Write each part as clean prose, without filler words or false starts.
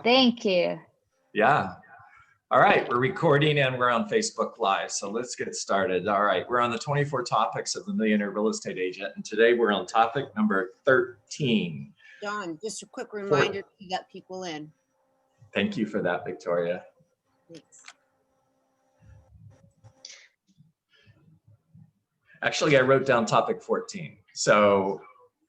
Thank you. Yeah. All right, we're recording and we're on Facebook Live, so let's get started. All right, we're on the 24 topics of the Millionaire Real Estate Agent, and today we're on topic number 13. John, just a quick reminder to let people in. Thank you for that, Victoria. Thanks. Actually, I wrote down topic 14, so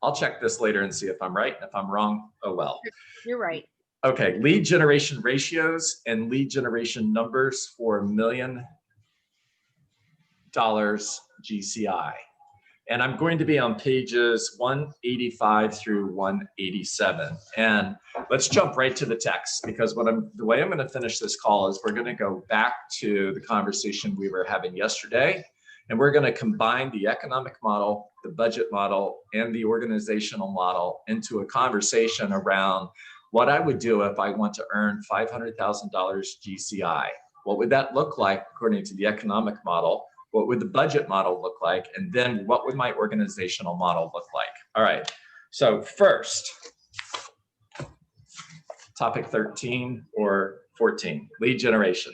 I'll check this later and see if I'm right. If I'm wrong, oh well. You're right. Okay, lead generation ratios and lead generation numbers for $1 million GCI. And I'm going to be on pages 185 through 187. And let's jump right to the text, because the way I'm going to finish this call is we're going to go back to the conversation we were having yesterday, and we're going to combine the economic model, the budget model, and the organizational model into a conversation around what I would do if I want to earn $500,000 GCI. What would that look like according to the economic model? What would the budget model look like? And then what would my organizational model look like? All right, so first, topic 13 or 14, lead generation.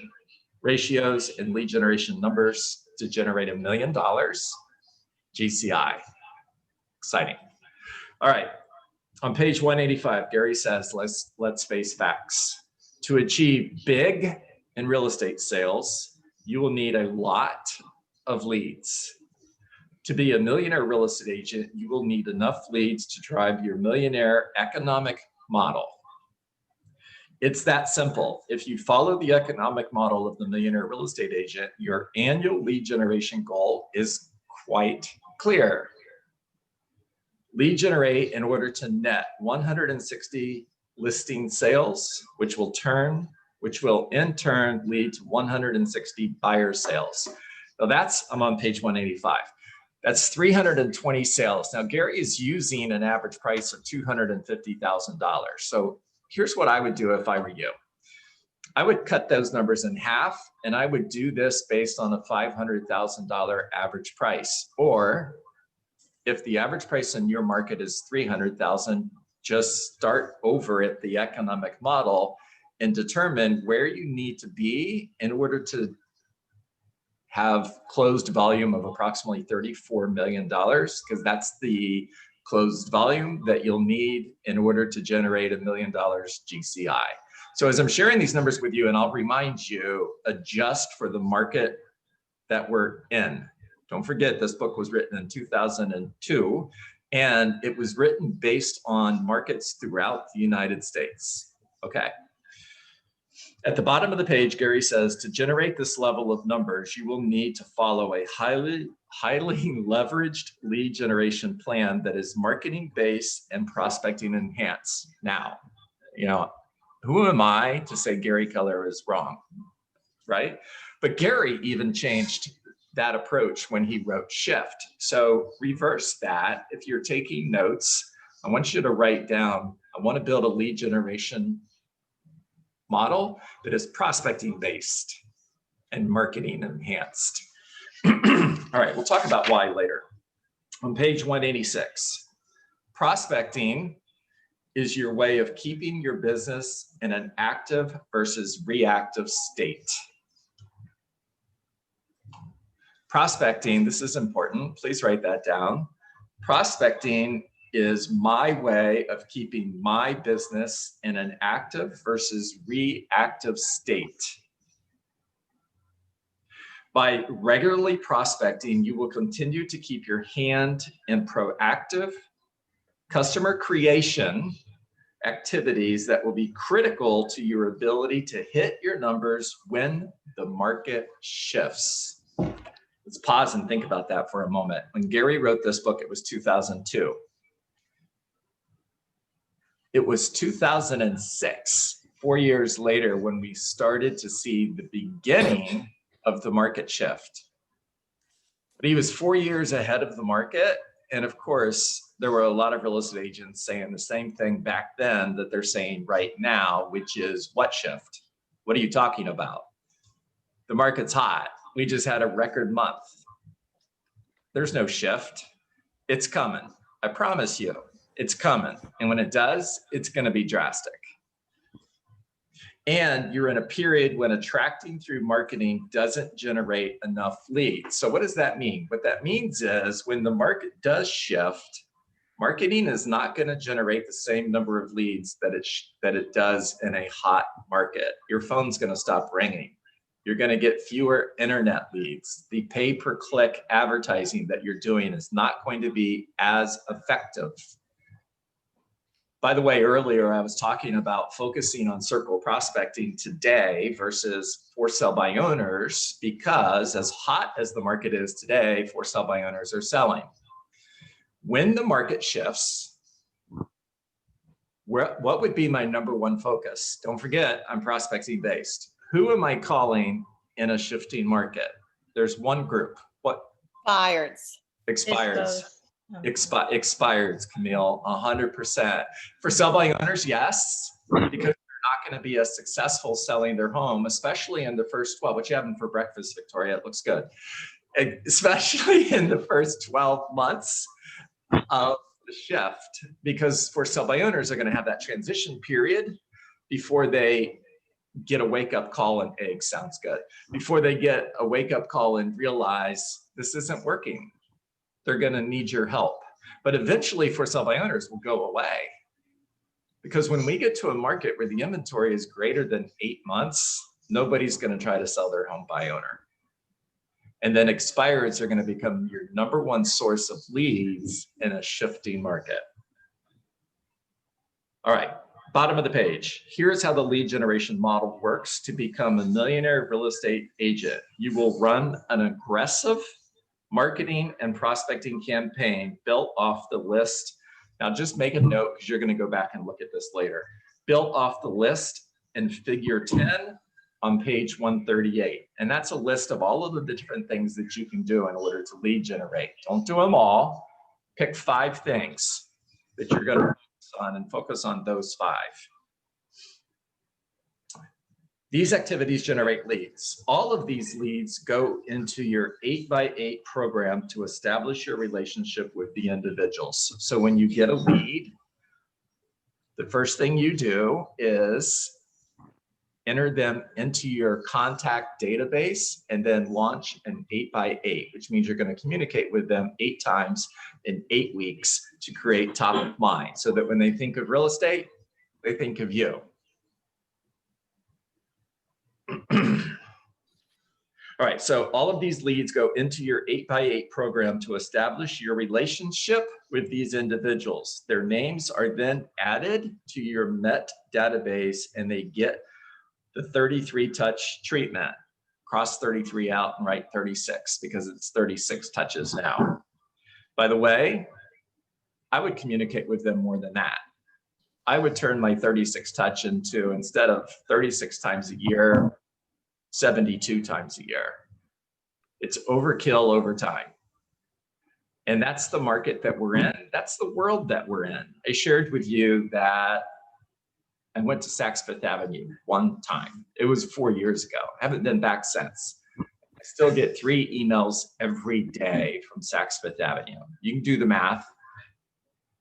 Ratios and lead generation numbers to generate $1 million GCI. Exciting. All right. On page 185, Gary says, let's face facts. To achieve big in real estate sales, you will need a lot of leads. To be a millionaire real estate agent, you will need enough leads to drive your millionaire economic model. It's that simple. If you follow the economic model of the millionaire real estate agent, your annual lead generation goal is quite clear. Lead generate in order to net 160 listing sales, which will in turn lead to 160 buyer sales. Now I'm on page 185. That's 320 sales. Now Gary is using an average price of $250,000. So here's what I would do if I were you. I would cut those numbers in half, and I would do this based on a $500,000 average price. Or if the average price in your market is $300,000, just start over at the economic model and determine where you need to be in order to have closed volume of approximately $34 million, because that's the closed volume that you'll need in order to generate $1 million GCI. So as I'm sharing these numbers with you, and I'll remind you, adjust for the market that we're in. Don't forget, this book was written in 2002, and it was written based on markets throughout the United States. Okay. At the bottom of the page, Gary says, to generate this level of numbers, you will need to follow a highly leveraged lead generation plan that is marketing based and prospecting enhanced. Now, who am I to say Gary Keller is wrong, right? But Gary even changed that approach when he wrote Shift. So reverse that. If you're taking notes, I want you to write down, I want to build a lead generation model that is prospecting based and marketing enhanced. All right, we'll talk about why later. On page 186, prospecting is your way of keeping your business in an active versus reactive state. Prospecting, this is important, please write that down. Prospecting is my way of keeping my business in an active versus reactive state. By regularly prospecting, you will continue to keep your hand in proactive customer creation activities that will be critical to your ability to hit your numbers when the market shifts. Let's pause and think about that for a moment. When Gary wrote this book, it was 2002. It was 2006, 4 years later, when we started to see the beginning of the market shift. But he was 4 years ahead of the market. And of course, there were a lot of real estate agents saying the same thing back then that they're saying right now, which is what shift? What are you talking about? The market's hot. We just had a record month. There's no shift. It's coming. I promise you, it's coming. And when it does, it's going to be drastic. And you're in a period when attracting through marketing doesn't generate enough leads. So what does that mean? What that means is when the market does shift, marketing is not going to generate the same number of leads that it does in a hot market. Your phone's going to stop ringing. You're going to get fewer internet leads. The pay-per-click advertising that you're doing is not going to be as effective. By the way, earlier I was talking about focusing on circle prospecting today versus for sale by owners, because as hot as the market is today, for sale by owners are selling. When the market shifts, what would be my number one focus? Don't forget, I'm prospecting based. Who am I calling in a shifting market? There's one group. What? Expireds. Expireds, Camille, 100%. For sell by owners, yes, because they're not going to be as successful selling their home, especially in the first 12. What you having for breakfast, Victoria? It looks good. Especially in the first 12 months of the shift, because for sell by owners are going to have that transition period before they get a wake-up call, and eggs sounds good, before they get a wake-up call and realize this isn't working. They're going to need your help. But eventually for sell by owners will go away, because when we get to a market where the inventory is greater than 8 months, nobody's going to try to sell their home by owner. And then expireds are going to become your number one source of leads in a shifting market. All right, bottom of the page. Here's how the lead generation model works to become a millionaire real estate agent. You will run an aggressive marketing and prospecting campaign built off the list. Now just make a note, because you're going to go back and look at this later. Built off the list in figure 10 on page 138. And that's a list of all of the different things that you can do in order to lead generate. Don't do them all. Pick 5 things that you're going to focus on, and focus on those 5. These activities generate leads. All of these leads go into your 8x8 program to establish your relationship with the individuals. So when you get a lead, the first thing you do is enter them into your contact database, and then launch an 8x8, which means you're going to communicate with them 8 times in 8 weeks to create top of mind, so that when they think of real estate, they think of you. All right, so all of these leads go into your 8x8 program to establish your relationship with these individuals. Their names are then added to your MET database, and they get the 33 touch treatment. Cross 33 out and write 36, because it's 36 touches now. By the way, I would communicate with them more than that. I would turn my 36 touch into, instead of 36 times a year, 72 times a year. It's overkill over time. And that's the market that we're in. That's the world that we're in. I shared with you that I went to Saks Fifth Avenue one time. It was 4 years ago. I haven't been back since. I still get 3 emails every day from Saks Fifth Avenue. You can do the math.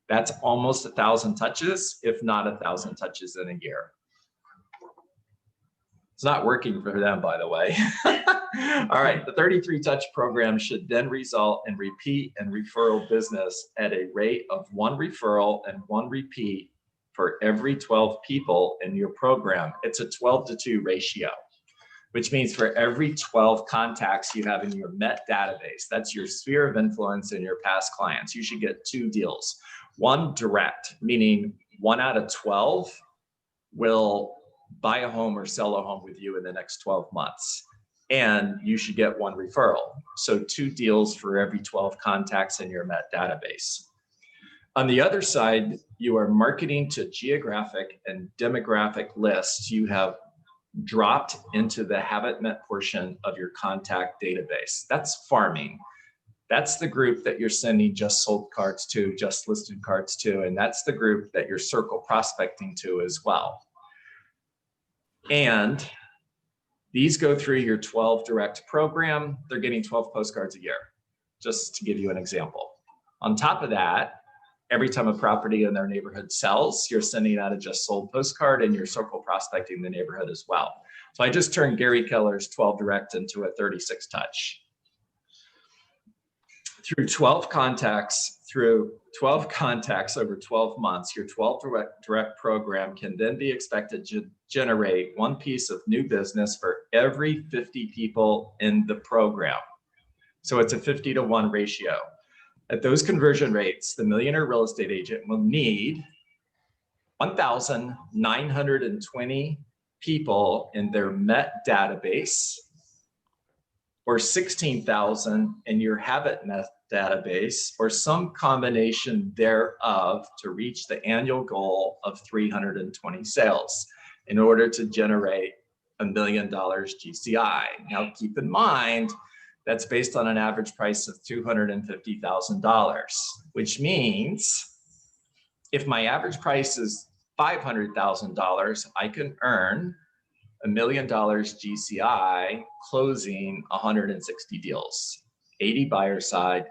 That's almost 1,000 touches, if not 1,000 touches in a year. It's not working for them, by the way. All right, the 33 touch program should then result in repeat and referral business at a rate of 1 referral and 1 repeat for every 12 people in your program. It's a 12-to-2 ratio, which means for every 12 contacts you have in your MET database, that's your sphere of influence and your past clients, you should get 2 deals. 1 direct, meaning 1 out of 12 will buy a home or sell a home with you in the next 12 months. And you should get 1 referral. So 2 deals for every 12 contacts in your MET database. On the other side, you are marketing to geographic and demographic lists you have dropped into the Habit MET portion of your contact database. That's farming. That's the group that you're sending just sold cards to, just listed cards to, and that's the group that you're circle prospecting to as well. And these go through your 12 direct program. They're getting 12 postcards a year, just to give you an example. On top of that, every time a property in their neighborhood sells, you're sending out a just sold postcard and you're circle prospecting the neighborhood as well. So I just turned Gary Keller's 12 direct into a 36 touch. Through 12 contacts over 12 months, your 12 direct program can then be expected to generate one piece of new business for every 50 people in the program. So it's a 50-to-1 ratio. At those conversion rates, the Millionaire real estate agent will need 1,920 people in their MET database, or 16,000 in your Habit MET database, or some combination thereof to reach the annual goal of 320 sales in order to generate $1 million GCI. Now, keep in mind, that's based on an average price of $250,000, which means if my average price is $500,000, I can earn $1 million GCI closing 160 deals, 80 buyer side,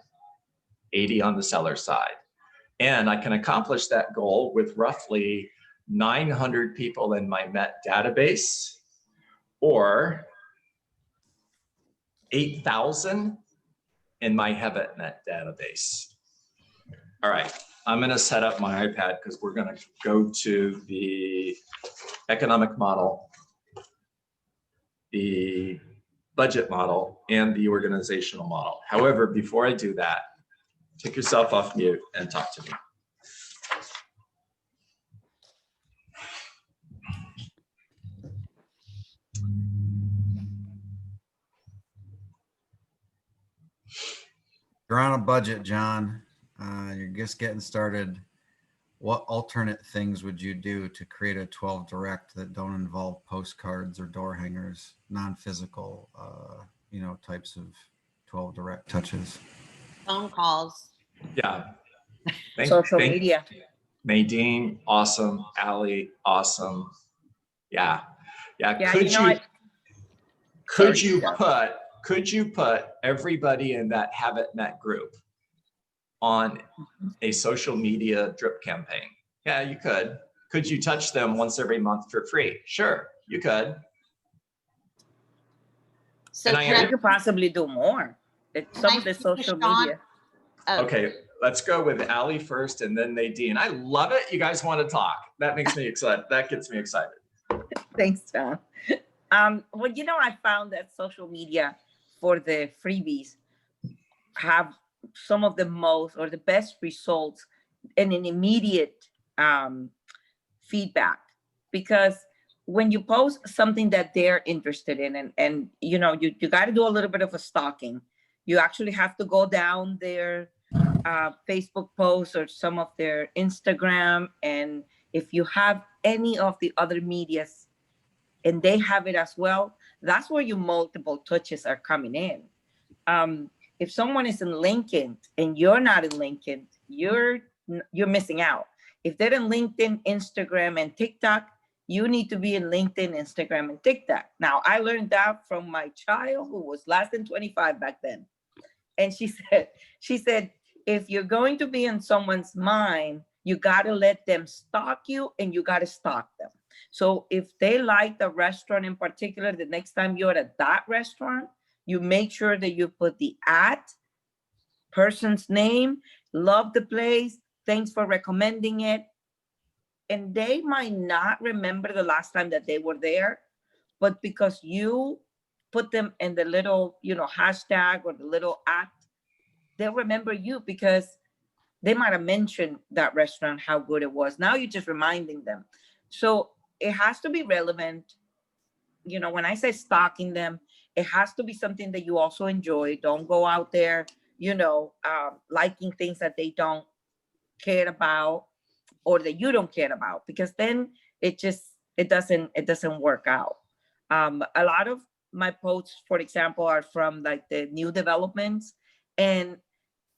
80 on the seller side. And I can accomplish that goal with roughly 900 people in my MET database, or 8,000 in my Habit MET database. All right, I'm gonna set up my iPad because we're gonna go to the economic model, the budget model, and the organizational model. However, before I do that, take yourself off mute and talk to me. You're on a budget, John. You're just getting started. What alternate things would you do to create a 12 direct that don't involve postcards or door hangers, non-physical, types of 12 direct touches? Phone calls. Yeah. Social media. Nadine, awesome. Allie, awesome. Yeah. Could you put everybody in that Habit MET group on a social media drip campaign? Yeah, you could. Could you touch them once every month for free? Sure, you could. So And I could possibly do more. Some of the social media. Okay, let's go with Allie first and then Nadine. I love it. You guys want to talk. That makes me excited. That gets me excited. Thanks, John. Well, I found that social media for the freebies have some of the most or the best results and an immediate feedback, because when you post something that they're interested in, and you got to do a little bit of a stalking. You actually have to go down their Facebook posts or some of their Instagram, and if you have any of the other medias and they have it as well, that's where your multiple touches are coming in. If someone is in LinkedIn and you're not in LinkedIn, you're missing out. If they're in LinkedIn, Instagram, and TikTok, you need to be in LinkedIn, Instagram, and TikTok. Now, I learned that from my child who was less than 25 back then. And she said, if you're going to be in someone's mind, you got to let them stalk you and you got to stalk them. So if they like the restaurant in particular, the next time you're at that restaurant, you make sure that you put the person's name, love the place, thanks for recommending it. And they might not remember the last time that they were there, but because you put them in the little, hashtag or the little they'll remember you because they might have mentioned that restaurant, how good it was. Now you're just reminding them. So it has to be relevant. When I say stalking them, it has to be something that you also enjoy. Don't go out there, liking things that they don't care about or that you don't care about, because then it doesn't work out. A lot of my posts, for example, are from like the new developments, and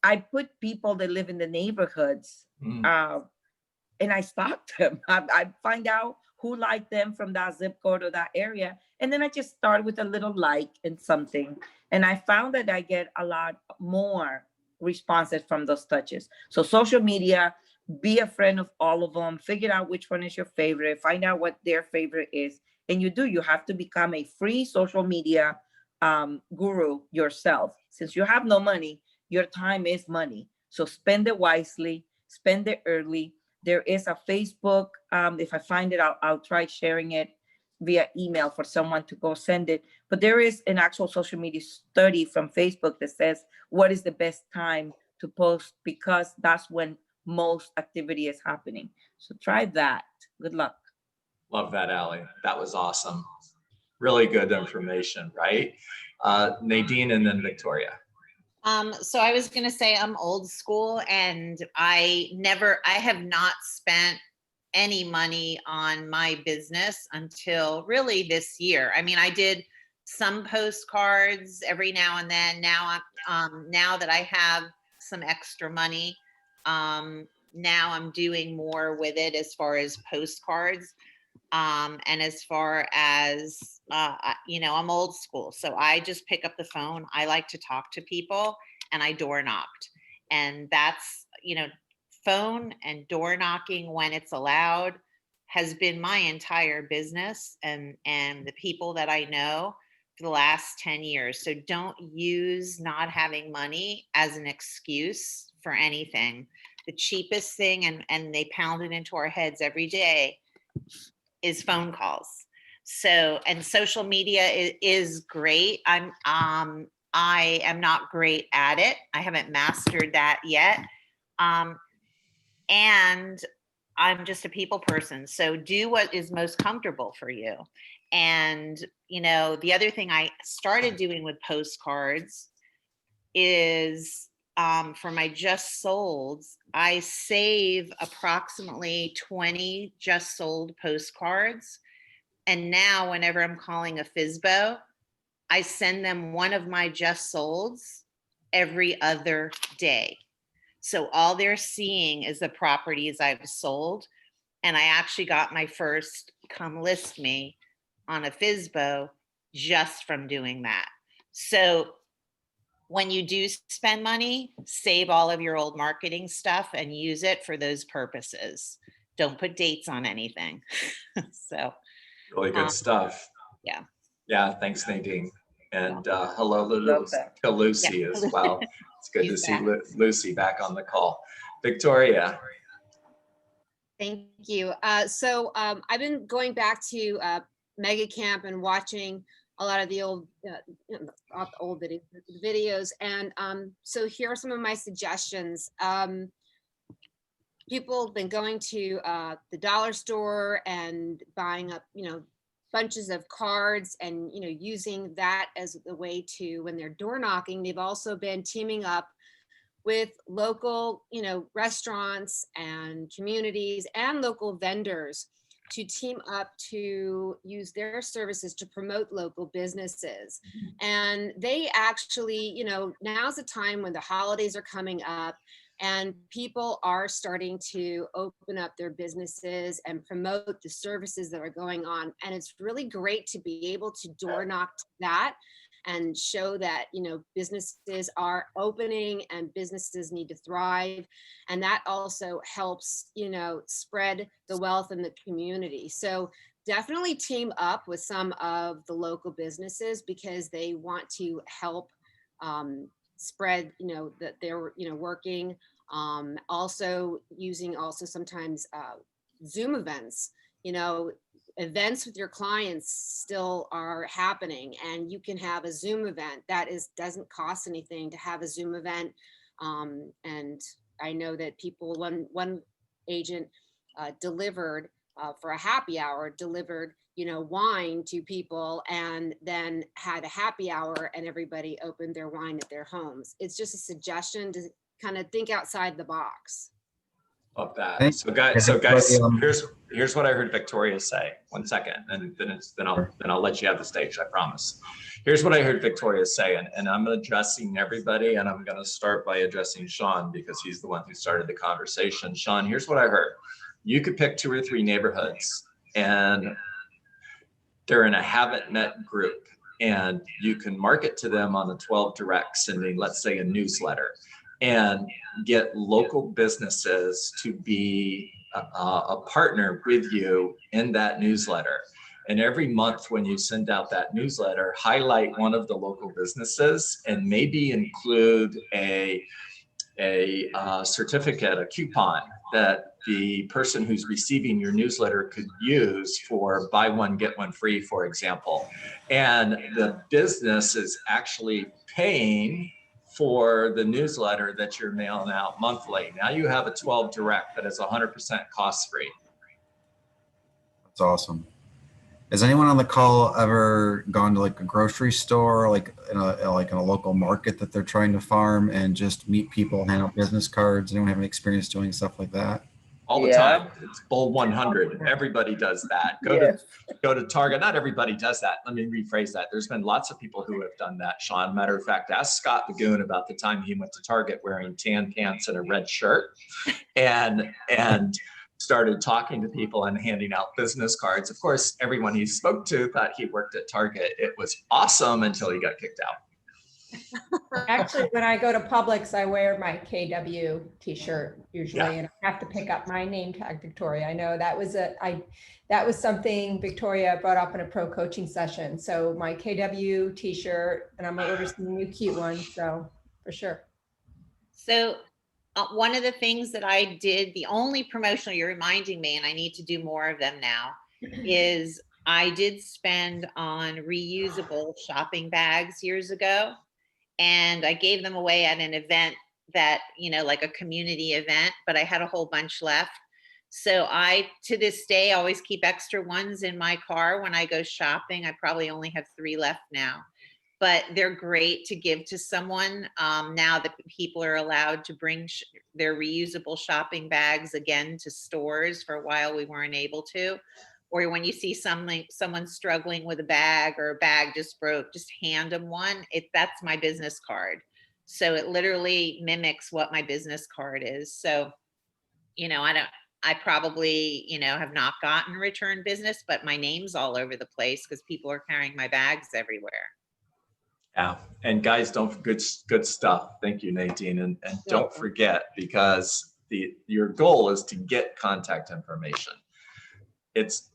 I put people that live in the neighborhoods and I stalk them. I find out who liked them from that zip code or that area. And then I just start with a little like and something. And I found that I get a lot more responses from those touches. So social media, be a friend of all of them, figure out which one is your favorite, find out what their favorite is. And you have to become a free social media guru yourself. Since you have no money, your time is money. So spend it wisely, spend it early. There is a Facebook. If I find it, I'll try sharing it via email for someone to go send it. But there is an actual social media study from Facebook that says what is the best time to post, because that's when most activity is happening. So try that. Good luck. Love that, Allie. That was awesome. Really good information, right? Nadine and then Victoria. So I was gonna say I'm old school, and I have not spent any money on my business until really this year. I mean, I did some postcards every now and then. Now now that I have some extra money, now I'm doing more with it as far as postcards. And as far as, I'm old school. So I just pick up the phone. I like to talk to people, and I door knocked. And that's, phone and door knocking when it's allowed has been my entire business and the people that I know for the last 10 years. So don't use not having money as an excuse for anything. The cheapest thing, and they pound it into our heads every day, is phone calls. So, and social media is great. I am not great at it. I haven't mastered that yet. And I'm just a people person. So do what is most comfortable for you. And, the other thing I started doing with postcards is for my just solds, I save approximately 20 just sold postcards. And now whenever I'm calling a FSBO, I send them one of my just solds every other day. So all they're seeing is the properties I've sold. And I actually got my first come list me on a FSBO just from doing that. So when you do spend money, save all of your old marketing stuff and use it for those purposes. Don't put dates on anything. So really good stuff. Yeah. Yeah, thanks, Nadine. And hello Love that. to Lucy Yeah. as well. It's good to She's see back. Lucy back on the call. Victoria. Thank you. So I've been going back to Mega Camp and watching a lot of the old, not the old videos. And so here are some of my suggestions. People have been going to the dollar store and buying up, bunches of cards and, using that as a way to, when they're door knocking, they've also been teaming up with local, restaurants and communities and local vendors to team up to use their services to promote local businesses. And they actually, now's the time when the holidays are coming up and people are starting to open up their businesses and promote the services that are going on. And it's really great to be able to door knock that and show that, businesses are opening and businesses need to thrive. And that also helps, spread the wealth in the community. So definitely team up with some of the local businesses because they want to help spread, that they're, working. Also using sometimes Zoom events, events with your clients still are happening, and you can have a Zoom event that doesn't cost anything to have a Zoom event. And I know that people, one agent delivered for a happy hour, delivered wine to people, and then had a happy hour and everybody opened their wine at their homes. It's just a suggestion to kind of think outside the box. Love that. So guys, here's what I heard Victoria say. One second, and then I'll let you have the stage, I promise. Here's what I heard Victoria say, and I'm addressing everybody, and I'm going to start by addressing Sean because he's the one who started the conversation. Sean, here's what I heard. You could pick 2 or 3 neighborhoods, and they're in a haven't met group, and you can market to them on the 12 direct, sending, let's say, a newsletter. and get local businesses to be a partner with you in that newsletter. And every month when you send out that newsletter, highlight one of the local businesses and maybe include a certificate, a coupon that the person who's receiving your newsletter could use for buy one, get one free, for example. And the business is actually paying for the newsletter that you're mailing out monthly. Now you have a 12 direct that is 100% cost free. That's awesome. Has anyone on the call ever gone to like a grocery store, like in a local market that they're trying to farm, and just meet people, hand out business cards? Anyone have any experience doing stuff like that? All the Yeah. time. It's Bull 100. Everybody does that. Yes. Go to Target. Not everybody does that. Let me rephrase that. There's been lots of people who have done that, Sean. Matter of fact, ask Scott Bagoon about the time he went to Target wearing tan pants and a red shirt and started talking to people and handing out business cards. Of course, everyone he spoke to thought he worked at Target. It was awesome until he got kicked out. Actually, when I go to Publix, I wear my KW t-shirt usually, and I have to pick up my name tag, Victoria. I know that was something Victoria brought up in a pro coaching session. So my KW t-shirt, and I'm gonna order some new cute ones. So for sure. So one of the things that I did, the only promotional, you're reminding me, and I need to do more of them now, is I did spend on reusable shopping bags years ago. And I gave them away at an event that, like a community event, but I had a whole bunch left. So I, to this day, always keep extra ones in my car when I go shopping. I probably only have 3 left now, but they're great to give to someone. Now that people are allowed to bring their reusable shopping bags again to stores. For a while, we weren't able to. Or when you see someone struggling with a bag, or a bag just broke, just hand them one. That's my business card. So it literally mimics what my business card is. So, I probably, have not gotten return business, but my name's all over the place because people are carrying my bags everywhere. Yeah, and guys, good stuff. Thank you, Nadine, and don't forget, because your goal is to get contact information. It's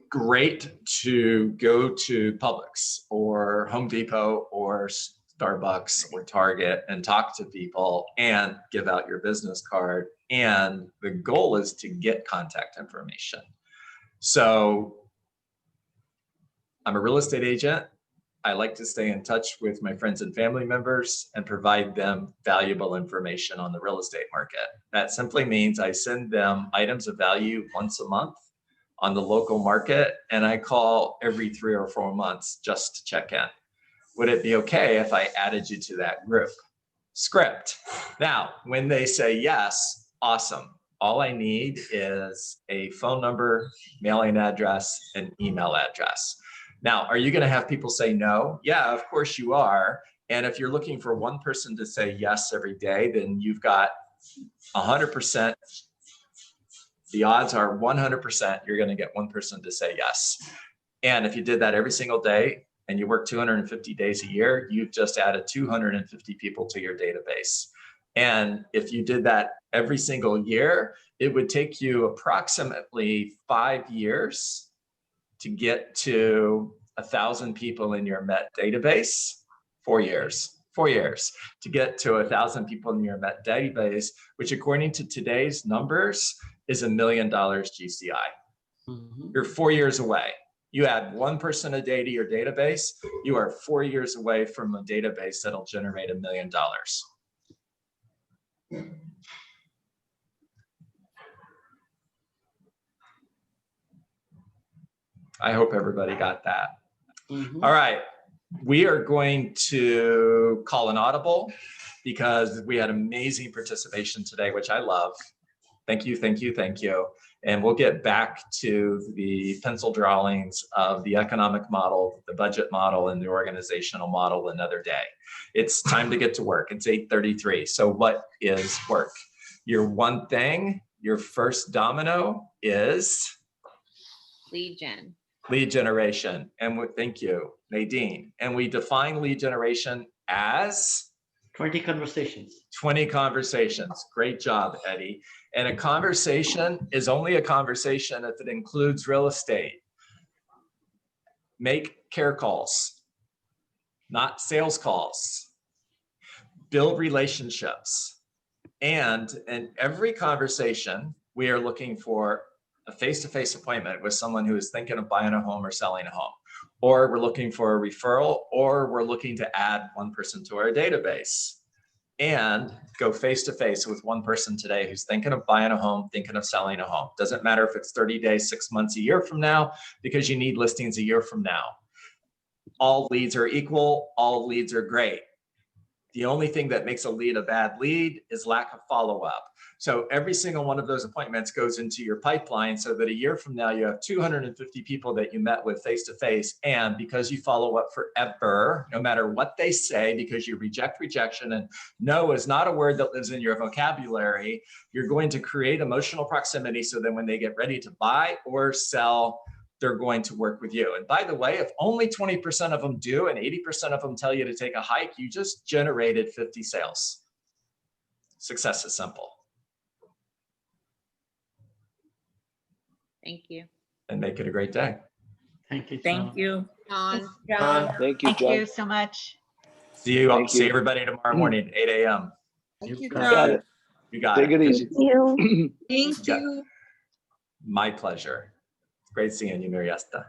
great to go to Publix or Home Depot or Starbucks or Target and talk to people and give out your business card. And the goal is to get contact information. So I'm a real estate agent. I like to stay in touch with my friends and family members and provide them valuable information on the real estate market. That simply means I send them items of value once a month on the local market, and I call every 3 or 4 months just to check in. Would it be okay if I added you to that group? Script. Now, when they say yes, awesome. All I need is a phone number, mailing address, and email address. Now, are you going to have people say no? Yeah, of course you are. And if you're looking for one person to say yes every day, then you've got 100%. The odds are 100% you're going to get one person to say yes. And if you did that every single day and you work 250 days a year, you've just added 250 people to your database. And if you did that every single year, it would take you approximately 5 years to get to 1,000 people in your Met database. 4 years. 4 years to get to 1,000 people in your Met database, which according to today's numbers is $1 million GCI. Mm-hmm. You're 4 years away. You add one person a day to your database, you are 4 years away from a database that'll generate $1 million. I hope everybody got that. Mm-hmm. All right. We are going to call an audible because we had amazing participation today, which I love. Thank you, thank you, thank you. And we'll get back to the pencil drawings of the economic model, the budget model, and the organizational model another day. It's time to get to work. It's 8:33. So what is work? Your one thing, your first domino is? Lead generation. And thank you, Nadine. And we define lead generation as? 20 conversations. 20 conversations. Great job, Eddie. And a conversation is only a conversation if it includes real estate. Make care calls, not sales calls. Build relationships. And in every conversation, we are looking for a face-to-face appointment with someone who is thinking of buying a home or selling a home. Or we're looking for a referral, or we're looking to add one person to our database. And go face-to-face with one person today who's thinking of buying a home, thinking of selling a home. Doesn't matter if it's 30 days, 6 months, a year from now, because you need listings a year from now. All leads are equal, all leads are great. The only thing that makes a lead a bad lead is lack of follow-up. So every single one of those appointments goes into your pipeline so that a year from now you have 250 people that you met with face-to-face. And because you follow up forever, no matter what they say, because you reject rejection, and no is not a word that lives in your vocabulary, you're going to create emotional proximity so that when they get ready to buy or sell, they're going to work with you. And by the way, if only 20% of them do and 80% of them tell you to take a hike, you just generated 50 sales. Success is simple. Thank you. And make it a great day. Thank you, John. Thank you. John. John. Thank you, Thank you John. so much. See you. Thank See you. everybody tomorrow morning, 8 a.m. You You got got it. it. You got Take it. it easy. you. Thank Yeah. you. My pleasure. Great seeing you, Mariesta.